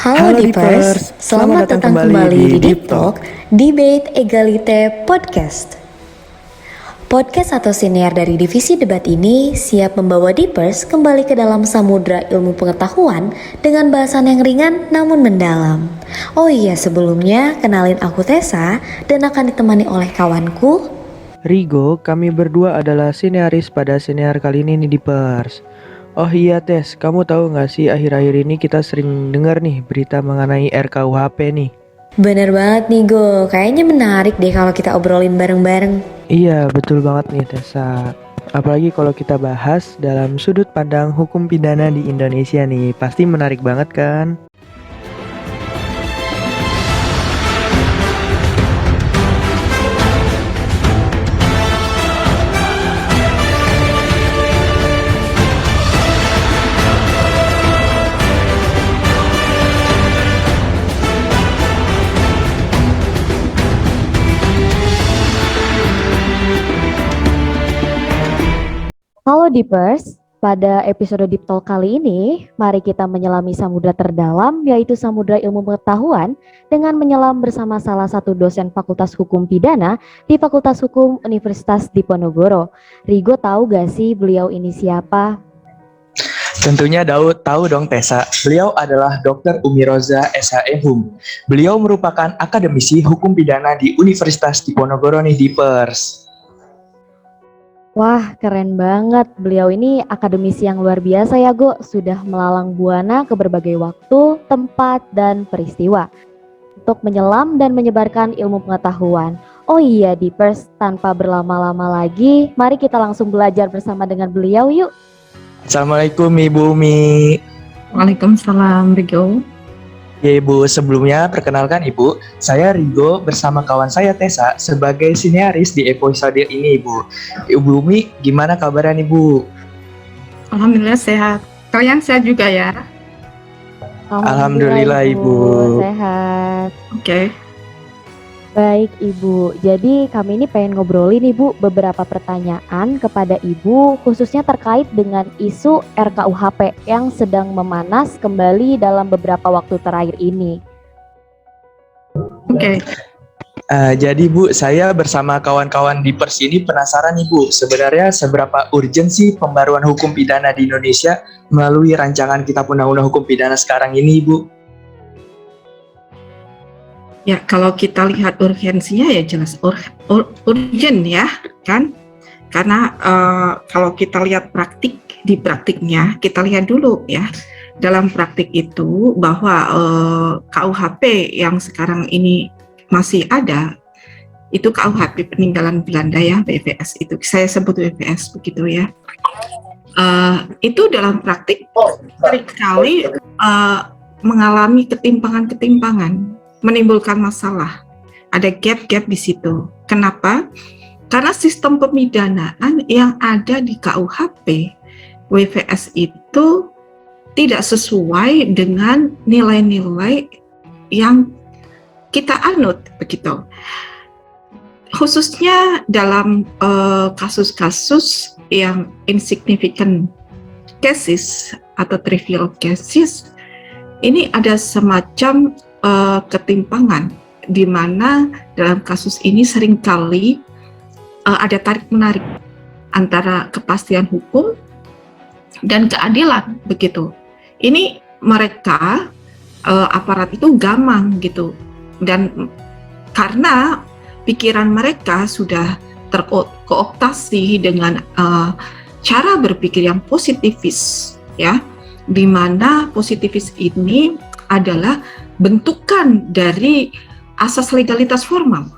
Halo Deepers, selamat datang kembali di Deep Talk, Debate Egalite Podcast. Podcast atau siniar dari divisi debat ini siap membawa Deepers kembali ke dalam samudra ilmu pengetahuan dengan bahasan yang ringan namun mendalam. Oh iya, sebelumnya kenalin aku Tessa dan akan ditemani oleh kawanku Rigo. Kami berdua adalah siniaris pada siniar kali ini nih Deepers. Oh iya Tes, kamu tahu nggak sih akhir-akhir ini kita sering dengar nih berita mengenai RKUHP nih. Bener banget nih Go, kayaknya menarik deh kalau kita obrolin bareng-bareng. Iya betul banget nih Tessa. Apalagi kalau kita bahas dalam sudut pandang hukum pidana di Indonesia nih, pasti menarik banget kan? Halo Deepers, pada episode Deep Talk kali ini, mari kita menyelami samudra terdalam, yaitu samudra ilmu pengetahuan, dengan menyelam bersama salah satu dosen Fakultas Hukum Pidana di Fakultas Hukum Universitas Diponegoro. Rigo tahu gak sih beliau ini siapa? Tentunya tahu dong Tessa. Beliau adalah Dr. Umiroza SHM. Beliau merupakan akademisi hukum pidana di Universitas Diponegoro nih Deepers. Wah, keren banget. Beliau ini akademisi yang luar biasa ya, Go. Sudah melalang buana ke berbagai waktu, tempat, dan peristiwa untuk menyelam dan menyebarkan ilmu pengetahuan. Oh iya, Deepers, tanpa berlama-lama lagi, mari kita langsung belajar bersama dengan beliau yuk. Assalamualaikum Ibu Umi. Waalaikumsalam Rigo. Ya Ibu, sebelumnya perkenalkan Ibu, saya Rigo bersama kawan saya Tessa sebagai siniaris di episode ini Ibu. Ibu Umi, gimana kabarnya Ibu? Alhamdulillah sehat. Kalian sehat juga ya? Alhamdulillah, Ibu. Sehat. Oke. Baik Ibu, jadi kami ini pengen ngobrolin Ibu beberapa pertanyaan kepada Ibu khususnya terkait dengan isu RKUHP yang sedang memanas kembali dalam beberapa waktu terakhir ini. Oke. Jadi Bu, saya bersama kawan-kawan di Pers ini penasaran nih Bu, sebenarnya seberapa urgent sih pembaruan hukum pidana di Indonesia melalui rancangan Kitab Undang-Undang Hukum Pidana sekarang ini Bu? Ya, kalau kita lihat urgensinya ya jelas urgent ya, kan? Karena kalau kita lihat praktiknya, kita lihat dulu ya. Dalam praktik itu bahwa KUHP yang sekarang ini masih ada, itu KUHP peninggalan Belanda ya, BVS itu. Saya sebut BVS begitu ya. Itu dalam praktik seringkali mengalami ketimpangan-ketimpangan, menimbulkan masalah. Ada gap-gap di situ. Kenapa? Karena sistem pemidanaan yang ada di KUHP WVS itu tidak sesuai dengan nilai-nilai yang kita anut begitu. Khususnya dalam kasus-kasus yang insignificant cases atau trivial cases, ini ada semacam ketimpangan di mana dalam kasus ini seringkali ada tarik-menarik antara kepastian hukum dan keadilan begitu. Ini mereka aparat itu gamang gitu, dan karena pikiran mereka sudah terkooptasi dengan cara berpikir yang positivis ya, di mana positivis ini adalah bentukan dari asas legalitas formal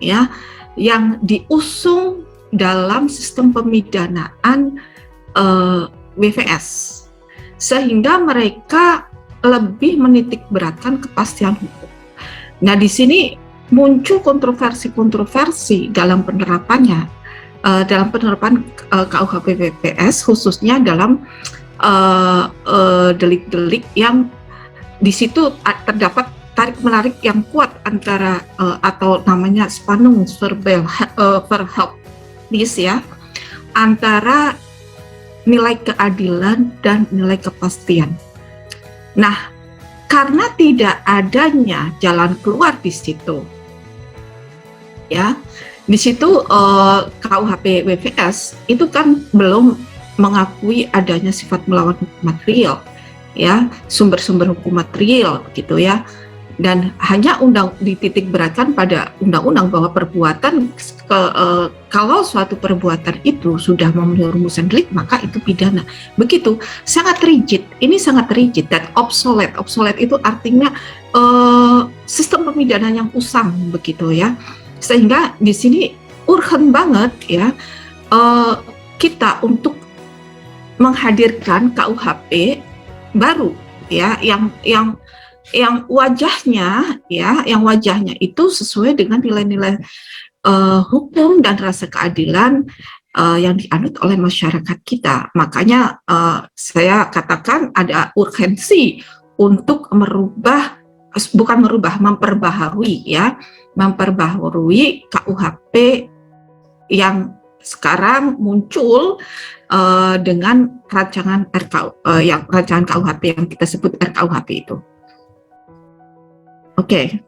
ya yang diusung dalam sistem pemidanaan WVS, sehingga mereka lebih menitik beratkan kepastian hukum. Nah, di sini muncul kontroversi dalam penerapannya, dalam penerapan KUHP WVS khususnya dalam delik-delik yang di situ terdapat tarik-menarik yang kuat antara atau namanya Spannung Verhältnis ya, antara nilai keadilan dan nilai kepastian. Nah, karena tidak adanya jalan keluar di situ. Ya, di situ KUHP WVS itu kan belum mengakui adanya sifat melawan hukum material, ya, sumber-sumber hukum material gitu ya. Dan hanya dititik beratkan pada undang-undang bahwa perbuatan kalau suatu perbuatan itu sudah memenuhi rumusan delik maka itu pidana. Begitu, sangat rigid. Ini sangat rigid dan obsolete. Obsolete itu artinya sistem pemidanaan yang usang begitu ya. Sehingga di sini urgen banget ya kita untuk menghadirkan KUHP baru ya yang wajahnya itu sesuai dengan nilai-nilai hukum dan rasa keadilan yang dianut oleh masyarakat kita. Makanya saya katakan ada urgensi untuk memperbaharui KUHP yang sekarang muncul dengan rancangan rancangan KUHP yang kita sebut RKUHP itu. Oke.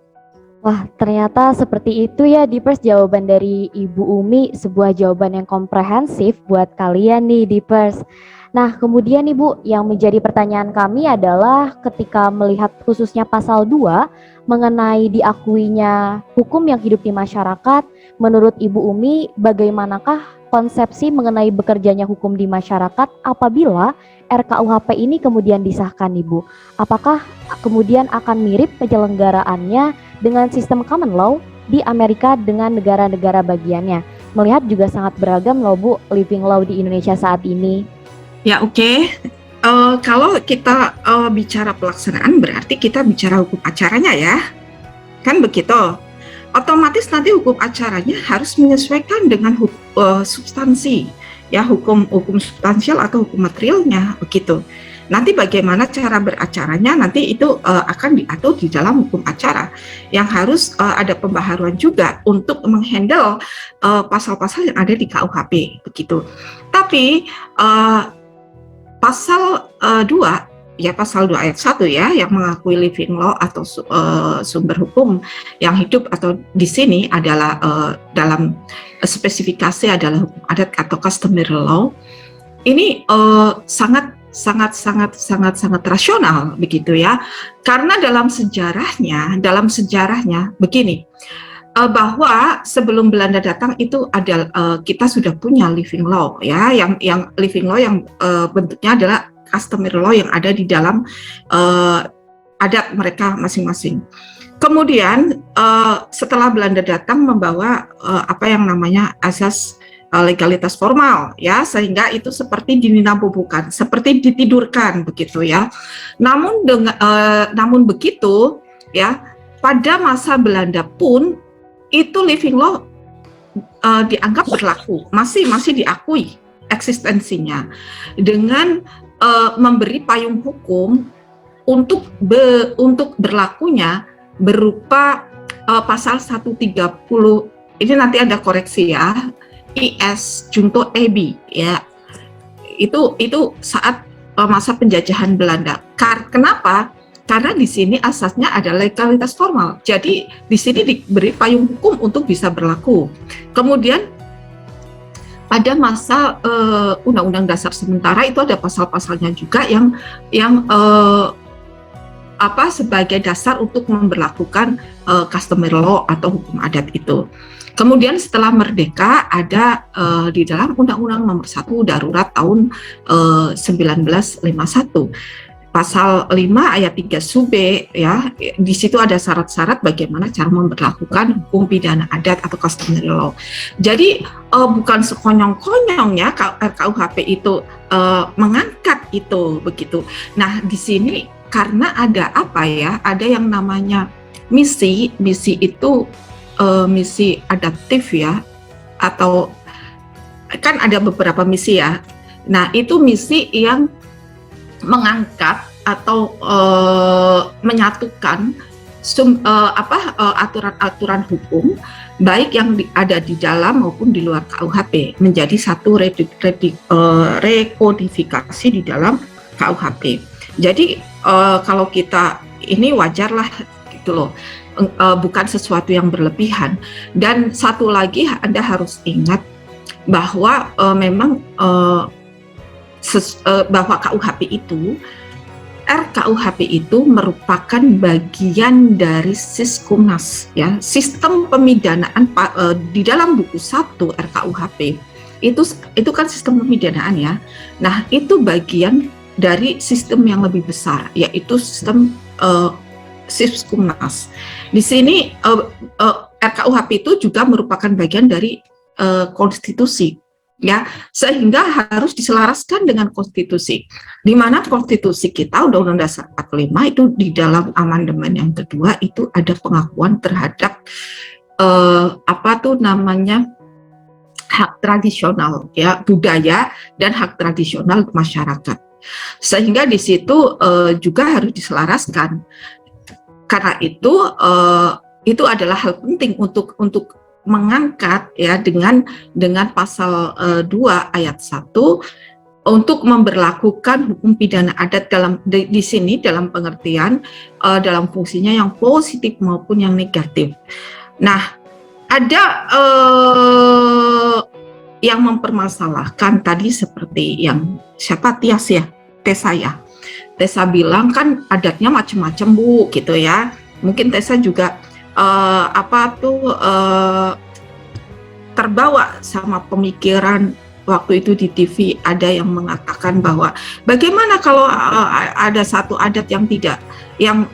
Wah, ternyata seperti itu ya Dipers, jawaban dari Ibu Umi, sebuah jawaban yang komprehensif buat kalian nih Dipers. Nah, kemudian Ibu, yang menjadi pertanyaan kami adalah ketika melihat khususnya pasal 2 mengenai diakuinya hukum yang hidup di masyarakat, menurut Ibu Umi, bagaimanakah konsepsi mengenai bekerjanya hukum di masyarakat apabila RKUHP ini kemudian disahkan Ibu? Apakah kemudian akan mirip penyelenggaraannya dengan sistem common law di Amerika dengan negara-negara bagiannya? Melihat juga sangat beragam loh Bu, living law di Indonesia saat ini. Ya oke. Kalau kita bicara pelaksanaan berarti kita bicara hukum acaranya ya. Kan begitu. Otomatis nanti hukum acaranya harus menyesuaikan dengan substansi ya, hukum substansial atau hukum materialnya begitu. Nanti bagaimana cara beracaranya nanti itu akan diatur di dalam hukum acara yang harus ada pembaharuan juga untuk menghandle pasal-pasal yang ada di KUHP begitu. Tapi pasal 2 ya, pasal 2 ayat 1 ya yang mengakui living law atau sumber hukum yang hidup atau di sini adalah dalam spesifikasi adalah hukum adat atau customary law. Ini sangat rasional begitu ya. Karena dalam sejarahnya begini, bahwa sebelum Belanda datang itu ada kita sudah punya living law ya, yang living law yang bentuknya adalah customary law yang ada di dalam adat mereka masing-masing. Kemudian setelah Belanda datang membawa apa yang namanya asas legalitas formal ya, sehingga itu seperti dininabobokan, seperti ditidurkan begitu ya. Namun begitu ya, pada masa Belanda pun itu living law dianggap berlaku, masih diakui eksistensinya dengan memberi payung hukum untuk berlakunya berupa pasal 130, ini nanti ada koreksi ya, IS Junto EB ya, itu saat masa penjajahan Belanda. Kenapa? Karena di sini asasnya ada legalitas formal, jadi di sini diberi payung hukum untuk bisa berlaku. Kemudian pada masa Undang-Undang Dasar sementara itu ada pasal-pasalnya juga yang sebagai dasar untuk memberlakukan customary law atau hukum adat itu. Kemudian setelah merdeka ada di dalam Undang-Undang Nomor 1 Darurat tahun 1951. Pasal 5 ayat 3 sub B ya, di situ ada syarat-syarat bagaimana cara memberlakukan hukum pidana adat atau customary law. Jadi bukan sekonyong-konyongnya RKUHP itu mengangkat itu begitu. Nah, di sini karena ada ada yang namanya misi itu misi adaptif ya, atau kan ada beberapa misi ya. Nah, itu misi yang mengangkat atau menyatukan aturan-aturan hukum baik yang ada di dalam maupun di luar KUHP menjadi satu rekodifikasi di dalam KUHP. Jadi kalau kita ini wajarlah gitu loh. Bukan sesuatu yang berlebihan. Dan satu lagi Anda harus ingat bahwa memang bahwa RKUHP itu merupakan bagian dari Siskumnas, ya, sistem pemidanaan di dalam buku 1 RKUHP itu kan sistem pemidanaan, ya. Nah, itu bagian dari sistem yang lebih besar, yaitu sistem Siskumnas. Di sini RKUHP itu juga merupakan bagian dari konstitusi, ya, sehingga harus diselaraskan dengan konstitusi. Di mana konstitusi kita Undang-Undang Dasar 45 itu di dalam amandemen yang kedua itu ada pengakuan terhadap hak tradisional, ya, budaya dan hak tradisional masyarakat. Sehingga di situ juga harus diselaraskan. Karena itu adalah hal penting untuk mengangkat, ya, dengan pasal 2 ayat 1 untuk memberlakukan hukum pidana adat di sini dalam pengertian dalam fungsinya yang positif maupun yang negatif. Nah, ada yang mempermasalahkan tadi seperti yang Tessa bilang kan adatnya macam-macam, Bu, gitu ya. Mungkin Tessa juga terbawa sama pemikiran waktu itu di TV, ada yang mengatakan bahwa bagaimana kalau ada satu adat yang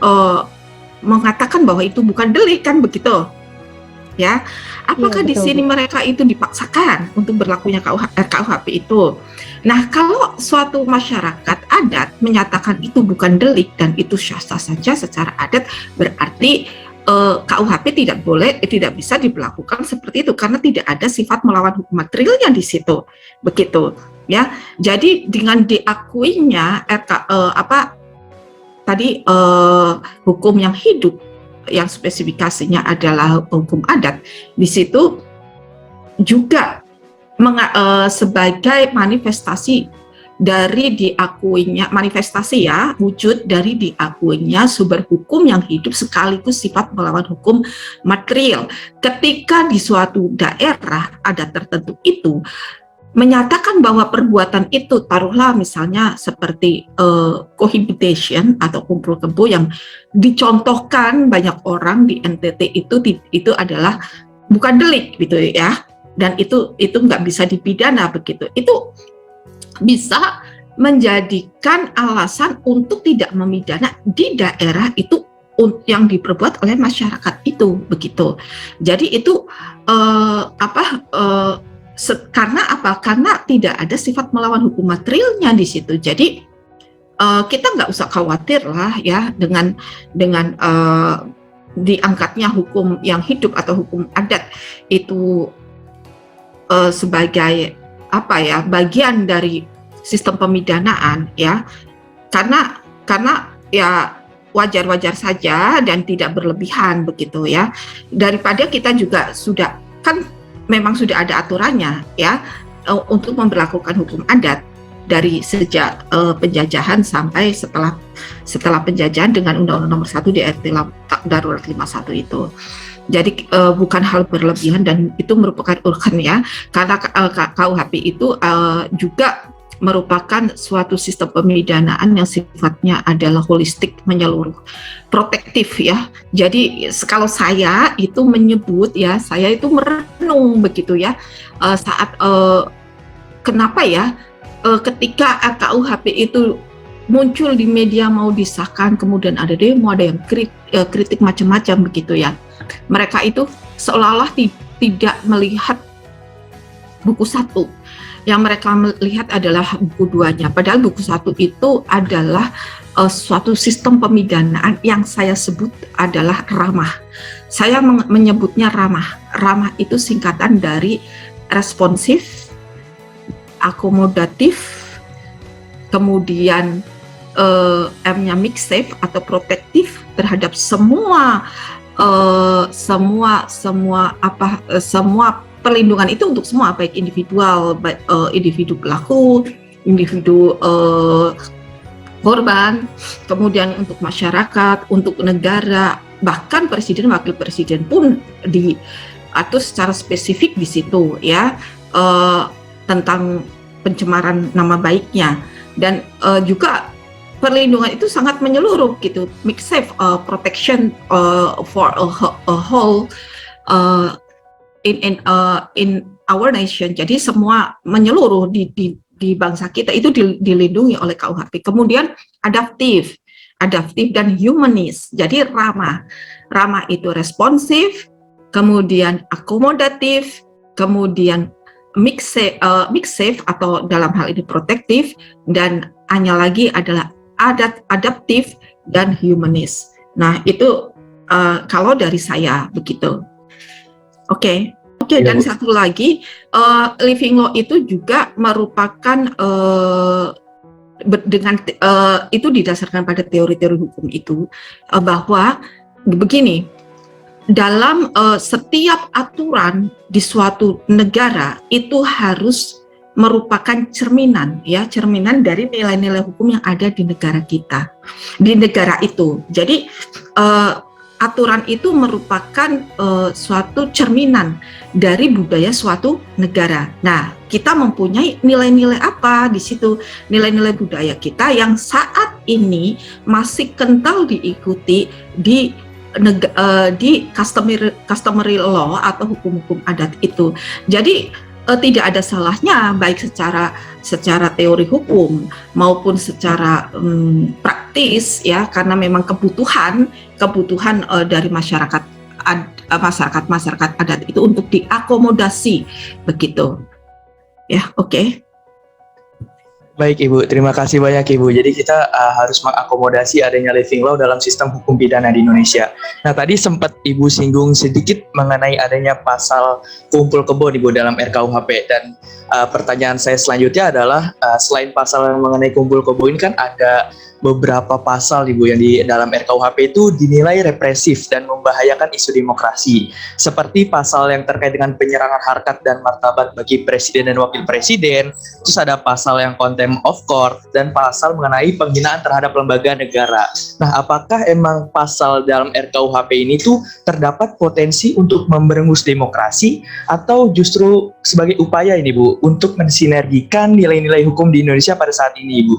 mengatakan bahwa itu bukan delik, kan begitu, ya. Apakah di sini mereka itu dipaksakan untuk berlakunya RKUHP itu? Nah, kalau suatu masyarakat adat menyatakan itu bukan delik dan itu sah-sah saja secara adat, berarti KUHP tidak bisa diberlakukan seperti itu karena tidak ada sifat melawan hukum materialnya di situ, begitu, ya. Jadi dengan diakuinya hukum yang hidup yang spesifikasinya adalah hukum adat, di situ juga sebagai manifestasi dari wujud dari diakuinya sumber hukum yang hidup sekaligus sifat melawan hukum material. Ketika di suatu daerah adat tertentu itu menyatakan bahwa perbuatan itu, taruhlah misalnya seperti cohabitation atau kumpul kebo yang dicontohkan banyak orang di NTT itu adalah bukan delik, gitu ya, dan itu nggak bisa dipidana, begitu. Itu bisa menjadikan alasan untuk tidak memidana di daerah itu yang diperbuat oleh masyarakat itu, begitu. Jadi itu karena apa? Karena tidak ada sifat melawan hukum materialnya di situ. Jadi kita nggak usah khawatir lah, ya, dengan diangkatnya hukum yang hidup atau hukum adat itu sebagai bagian dari sistem pemidanaan, ya. Karena ya wajar-wajar saja dan tidak berlebihan, begitu, ya. Daripada kita juga memang sudah ada aturannya, ya, untuk memberlakukan hukum adat dari sejak penjajahan sampai setelah penjajahan dengan Undang-Undang Nomor 1 DRT Darurat 51 itu. Jadi bukan hal berlebihan dan itu merupakan urgen, ya, karena KUHP itu juga merupakan suatu sistem pemidanaan yang sifatnya adalah holistik, menyeluruh, protektif, ya. Jadi kalau saya itu menyebut, ya, saya itu merenung, begitu, ya, saat kenapa, ya, ketika RKUHP itu muncul di media mau disahkan, kemudian ada demo, ada yang kritik macam-macam, begitu, ya. Mereka itu seolah-olah tidak melihat buku 1. Yang mereka melihat adalah buku 2-nya. Padahal buku 1 itu adalah suatu sistem pemidanaan yang saya sebut adalah ramah. Saya menyebutnya ramah. Ramah itu singkatan dari responsif, akomodatif, kemudian M-nya mix safe atau protektif terhadap semua perlindungan itu untuk semua, baik individual, individu pelaku, individu korban, kemudian untuk masyarakat, untuk negara, bahkan presiden wakil presiden pun diatur secara spesifik di situ ya, tentang pencemaran nama baiknya. Dan juga perlindungan itu sangat menyeluruh gitu, make safe protection for a whole in our nation. Jadi semua menyeluruh di bangsa kita itu dilindungi oleh KUHP. Kemudian adaptif dan humanis. Jadi ramah itu responsif, kemudian akomodatif, kemudian mix safe atau dalam hal ini protektif, dan hanya lagi adalah adaptif dan humanis. Nah itu kalau dari saya begitu. Oke, dan satu lagi, living law itu juga merupakan itu didasarkan pada teori-teori hukum itu, bahwa begini, dalam setiap aturan di suatu negara itu harus merupakan cerminan dari nilai-nilai hukum yang ada di negara kita, di negara itu. Jadi aturan itu merupakan suatu cerminan dari budaya suatu negara. Nah, kita mempunyai nilai-nilai apa di situ? Nilai-nilai budaya kita yang saat ini masih kental diikuti di customary law atau hukum-hukum adat itu. Jadi tidak ada salahnya baik secara teori hukum maupun secara praktis ya, karena memang kebutuhan dari masyarakat adat itu untuk diakomodasi begitu. Ya, oke. Baik Ibu, terima kasih banyak Ibu. Jadi kita harus mengakomodasi adanya living law dalam sistem hukum pidana di Indonesia. Nah tadi sempat Ibu singgung sedikit mengenai adanya pasal kumpul kebo Ibu dalam RKUHP, dan pertanyaan saya selanjutnya adalah selain pasal yang mengenai kumpul kebo ini kan ada beberapa pasal Ibu yang di dalam RKUHP itu dinilai represif dan membahayakan isu demokrasi, seperti pasal yang terkait dengan penyerangan harkat dan martabat bagi presiden dan wakil presiden. Terus ada pasal yang contempt of court dan pasal mengenai penghinaan terhadap lembaga negara. Nah, apakah emang pasal dalam RKUHP ini tuh terdapat potensi untuk memberengus demokrasi, atau justru sebagai upaya ini Bu untuk mensinergikan nilai-nilai hukum di Indonesia pada saat ini Ibu?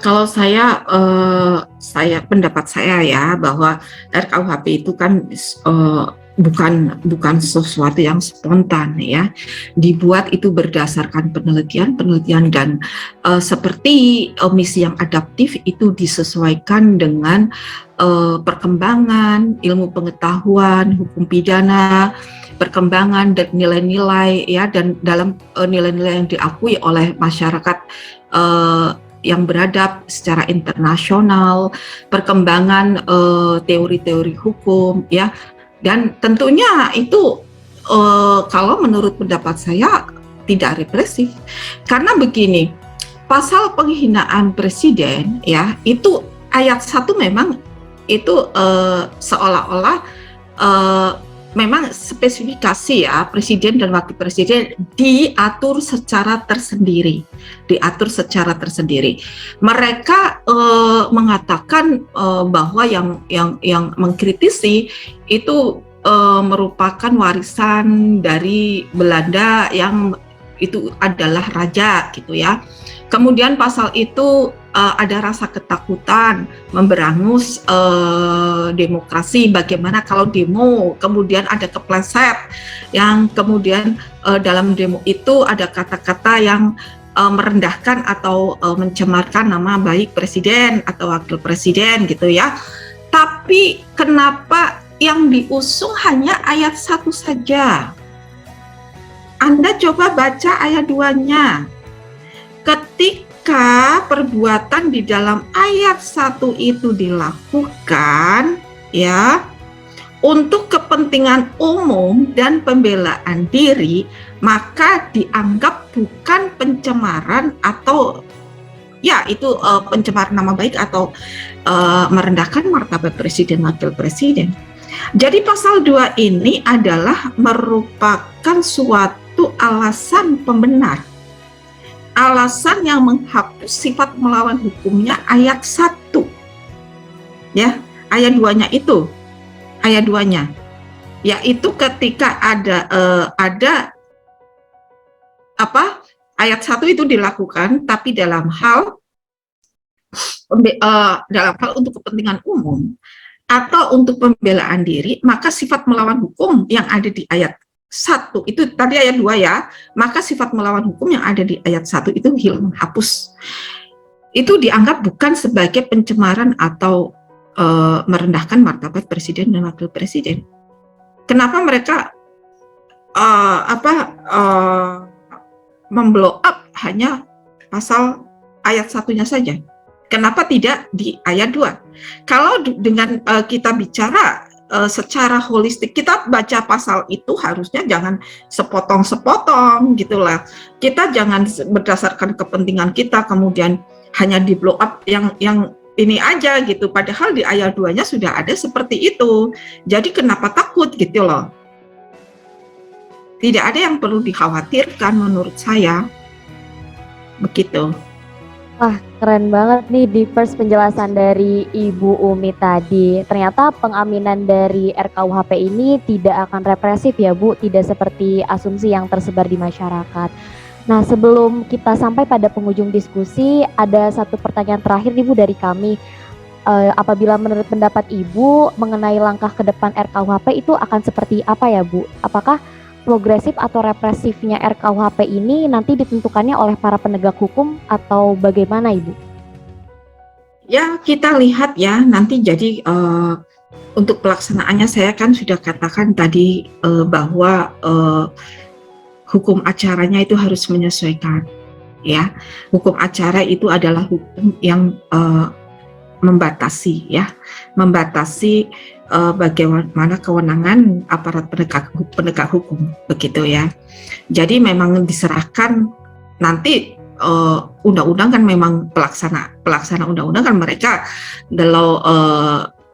Kalau saya pendapat saya ya, bahwa RKUHP itu kan bukan sesuatu yang spontan ya, dibuat itu berdasarkan penelitian dan seperti misi yang adaptif itu disesuaikan dengan perkembangan ilmu pengetahuan hukum pidana, perkembangan dan nilai-nilai ya, dan dalam nilai-nilai yang diakui oleh masyarakat yang beradab secara internasional, perkembangan teori-teori hukum ya, dan tentunya itu kalau menurut pendapat saya tidak represif, karena begini, pasal penghinaan presiden ya itu ayat 1 memang itu seolah-olah memang spesifikasi ya, presiden dan wakil presiden diatur secara tersendiri. Mereka mengatakan bahwa yang mengkritisi itu merupakan warisan dari Belanda yang itu adalah raja gitu ya. Kemudian pasal itu ada rasa ketakutan memberangus demokrasi. Bagaimana kalau demo kemudian ada kepleset, yang kemudian dalam demo itu ada kata-kata yang merendahkan atau mencemarkan nama baik presiden atau wakil presiden gitu ya. Tapi kenapa yang diusung hanya ayat 1 saja? Anda coba baca ayat 2-nya. Ketika perbuatan di dalam ayat 1 itu dilakukan ya untuk kepentingan umum dan pembelaan diri, maka dianggap bukan pencemaran atau ya itu pencemaran nama baik atau merendahkan martabat presiden wakil presiden. Jadi pasal 2 ini adalah merupakan suatu alasan pembenar alasan yang menghapus sifat melawan hukumnya ayat 1. Ya, ayat 2-nya itu. Ayat 2-nya yaitu ketika ada ayat 1 itu dilakukan tapi dalam hal untuk kepentingan umum atau untuk pembelaan diri, maka sifat melawan hukum yang ada di ayat 1 itu tadi ayat 2 ya, maka sifat melawan hukum yang ada di ayat 1 itu hilang, hapus. Itu dianggap bukan sebagai pencemaran atau merendahkan martabat presiden dan wakil presiden. Kenapa mereka memblow up hanya pasal ayat 1-nya saja? Kenapa tidak di ayat 2? Kalau dengan kita bicara secara holistik, kita baca pasal itu harusnya jangan sepotong-sepotong gitulah. Kita jangan berdasarkan kepentingan kita kemudian hanya di blow up yang ini aja gitu. Padahal di ayat 2-nya sudah ada seperti itu. Jadi kenapa takut gitu loh? Tidak ada yang perlu dikhawatirkan menurut saya. Begitu. Wah, keren banget nih di first penjelasan dari Ibu Umi tadi. Ternyata pengaminan dari RKUHP ini tidak akan represif ya Bu, tidak seperti asumsi yang tersebar di masyarakat. Nah, sebelum kita sampai pada penghujung diskusi, ada satu pertanyaan terakhir nih Bu dari kami. Apabila menurut pendapat Ibu mengenai langkah ke depan RKUHP itu akan seperti apa ya Bu? Apakah progresif atau represifnya RKUHP ini nanti ditentukannya oleh para penegak hukum atau bagaimana Ibu? Ya, kita lihat ya nanti. Jadi untuk pelaksanaannya saya kan sudah katakan tadi bahwa hukum acaranya itu harus menyesuaikan. Ya, hukum acara itu adalah hukum yang membatasi bagaimana kewenangan aparat penegak hukum, begitu ya. Jadi memang diserahkan nanti undang-undang kan memang pelaksana undang-undang kan mereka the law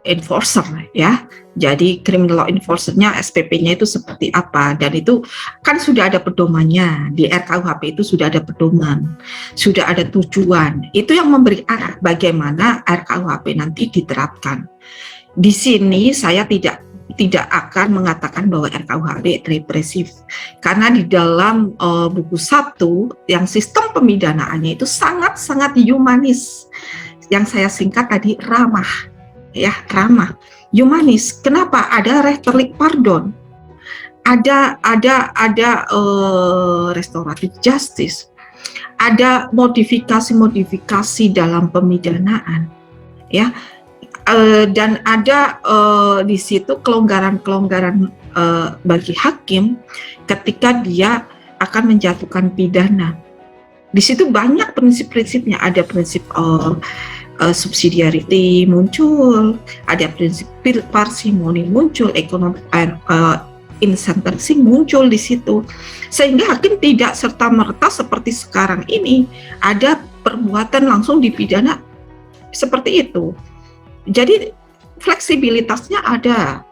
enforcer ya. Jadi criminal law enforcer-nya, SPP-nya itu seperti apa, dan itu kan sudah ada pedomannya di RKUHP, itu sudah ada pedoman, sudah ada tujuan. Itu yang memberi arah bagaimana RKUHP nanti diterapkan. Di sini saya tidak akan mengatakan bahwa RKUHP represif, karena di dalam buku 1 yang sistem pemidanaannya itu sangat-sangat humanis. Yang saya singkat tadi ramah, humanis. Kenapa? Ada restoratif pardon, ada restoratif justice, ada modifikasi dalam pemidanaan, ya. Dan ada di situ kelonggaran bagi hakim ketika dia akan menjatuhkan pidana. Di situ banyak prinsip-prinsipnya, ada prinsip subsidiarity muncul, ada prinsip parsimoni muncul, economic insentencing muncul di situ, sehingga hakim tidak serta-merta seperti sekarang ini ada perbuatan langsung dipidana seperti itu. Jadi fleksibilitasnya ada,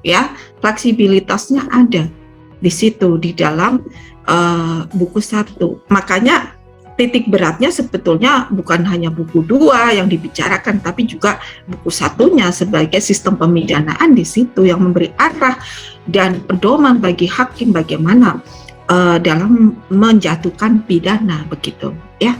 ya, fleksibilitasnya ada di situ di dalam buku 1. Makanya titik beratnya sebetulnya bukan hanya buku 2 yang dibicarakan, tapi juga buku 1-nya sebagai sistem pemidanaan di situ yang memberi arah dan pedoman bagi hakim bagaimana dalam menjatuhkan pidana, begitu, ya.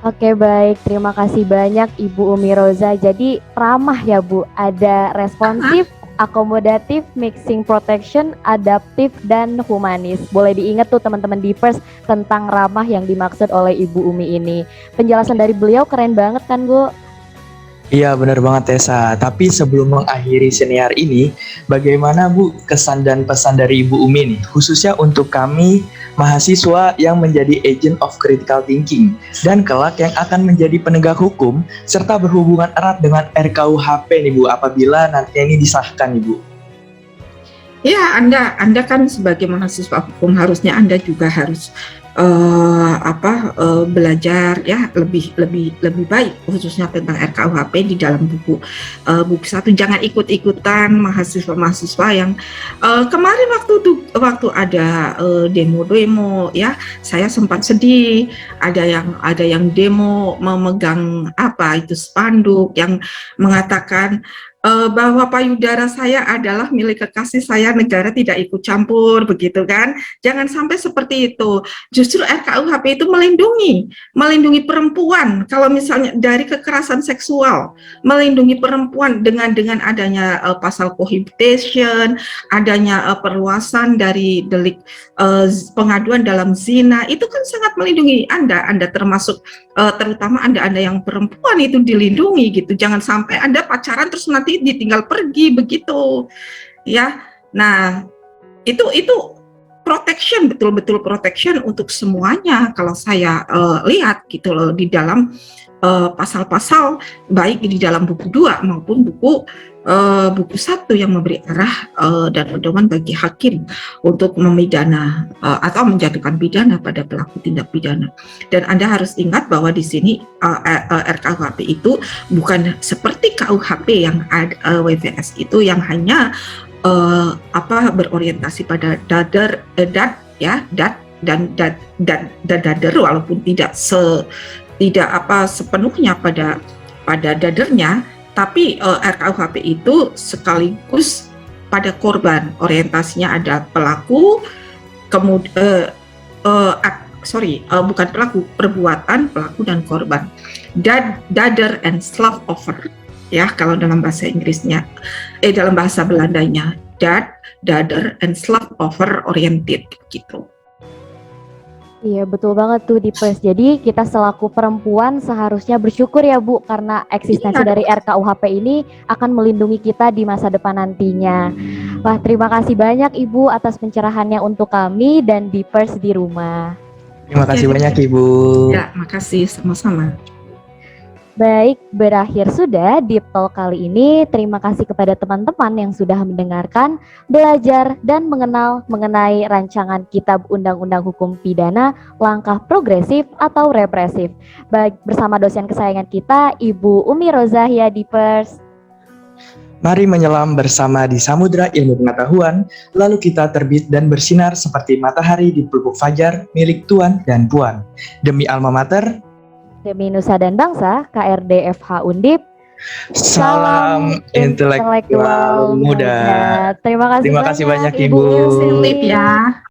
Oke, baik, terima kasih banyak Ibu Umi Roza. Jadi ramah ya Bu, ada responsif, akomodatif, mixing protection, adaptif, dan humanis. Boleh diingat tuh teman-teman Deepers tentang ramah yang dimaksud oleh Ibu Umi ini. Penjelasan dari beliau keren banget kan Bu? Iya, benar banget Tessa. Tapi sebelum mengakhiri siniar ini, bagaimana Bu kesan dan pesan dari Ibu Umi nih, khususnya untuk kami mahasiswa yang menjadi agent of critical thinking dan kelak yang akan menjadi penegak hukum serta berhubungan erat dengan RKUHP nih Bu, apabila nantinya ini disahkan nih Bu. Ya, Anda kan sebagai mahasiswa hukum harusnya Anda juga harus belajar ya lebih baik khususnya tentang RKUHP di dalam buku satu. Jangan ikut-ikutan mahasiswa yang kemarin waktu ada demo ya, saya sempat sedih. Ada yang demo memegang itu spanduk yang mengatakan bahwa payudara saya adalah milik kekasih saya, negara tidak ikut campur, begitu kan? Jangan sampai seperti itu. Justru RKUHP itu melindungi perempuan. Kalau misalnya dari kekerasan seksual, melindungi perempuan dengan adanya pasal cohabitation, adanya perluasan dari delik pengaduan dalam zina, itu kan sangat melindungi Anda termasuk terutama Anda yang perempuan itu dilindungi gitu. Jangan sampai Anda pacaran terus nanti ditinggal pergi begitu. Ya. Nah, itu protection, betul-betul protection untuk semuanya kalau saya lihat gitu loh di dalam pasal-pasal baik di dalam buku 2 maupun buku 1 yang memberi arah dan pedoman bagi hakim untuk memidana atau menjatuhkan pidana pada pelaku tindak pidana. Dan Anda harus ingat bahwa di sini RKUHP itu bukan seperti KUHP yang WVS itu yang hanya berorientasi pada dadar dan dadar, walaupun tidak sepenuhnya pada dadarnya, tapi RKUHP itu sekaligus pada korban. Orientasinya ada pelaku, kemudian bukan pelaku, perbuatan pelaku dan korban. Dadar and slave over. Ya, kalau dalam bahasa Inggrisnya, dalam bahasa Belandanya, dadar and slave over oriented gitu. Iya, betul banget tuh Dipers. Jadi kita selaku perempuan seharusnya bersyukur ya Bu, karena eksistensi dari RKUHP ini akan melindungi kita di masa depan nantinya. Wah, terima kasih banyak Ibu atas pencerahannya untuk kami dan Dipers di rumah. Terima kasih banyak Ibu. Ya, makasih sama-sama. Baik, berakhir sudah Deep Talk kali ini. Terima kasih kepada teman-teman yang sudah mendengarkan, belajar, dan mengenal mengenai rancangan Kitab Undang-Undang Hukum Pidana, langkah progresif atau represif. Baik, bersama dosen kesayangan kita, Ibu Umi Rozahia Dipers. Mari menyelam bersama di samudra ilmu pengetahuan, lalu kita terbit dan bersinar seperti matahari di pelupuk fajar milik Tuan dan Puan. Demi alma mater, demi Nusa dan Bangsa, KRD FH Undip. Salam intelektual muda. Terima kasih banyak Ibu. Sip ya.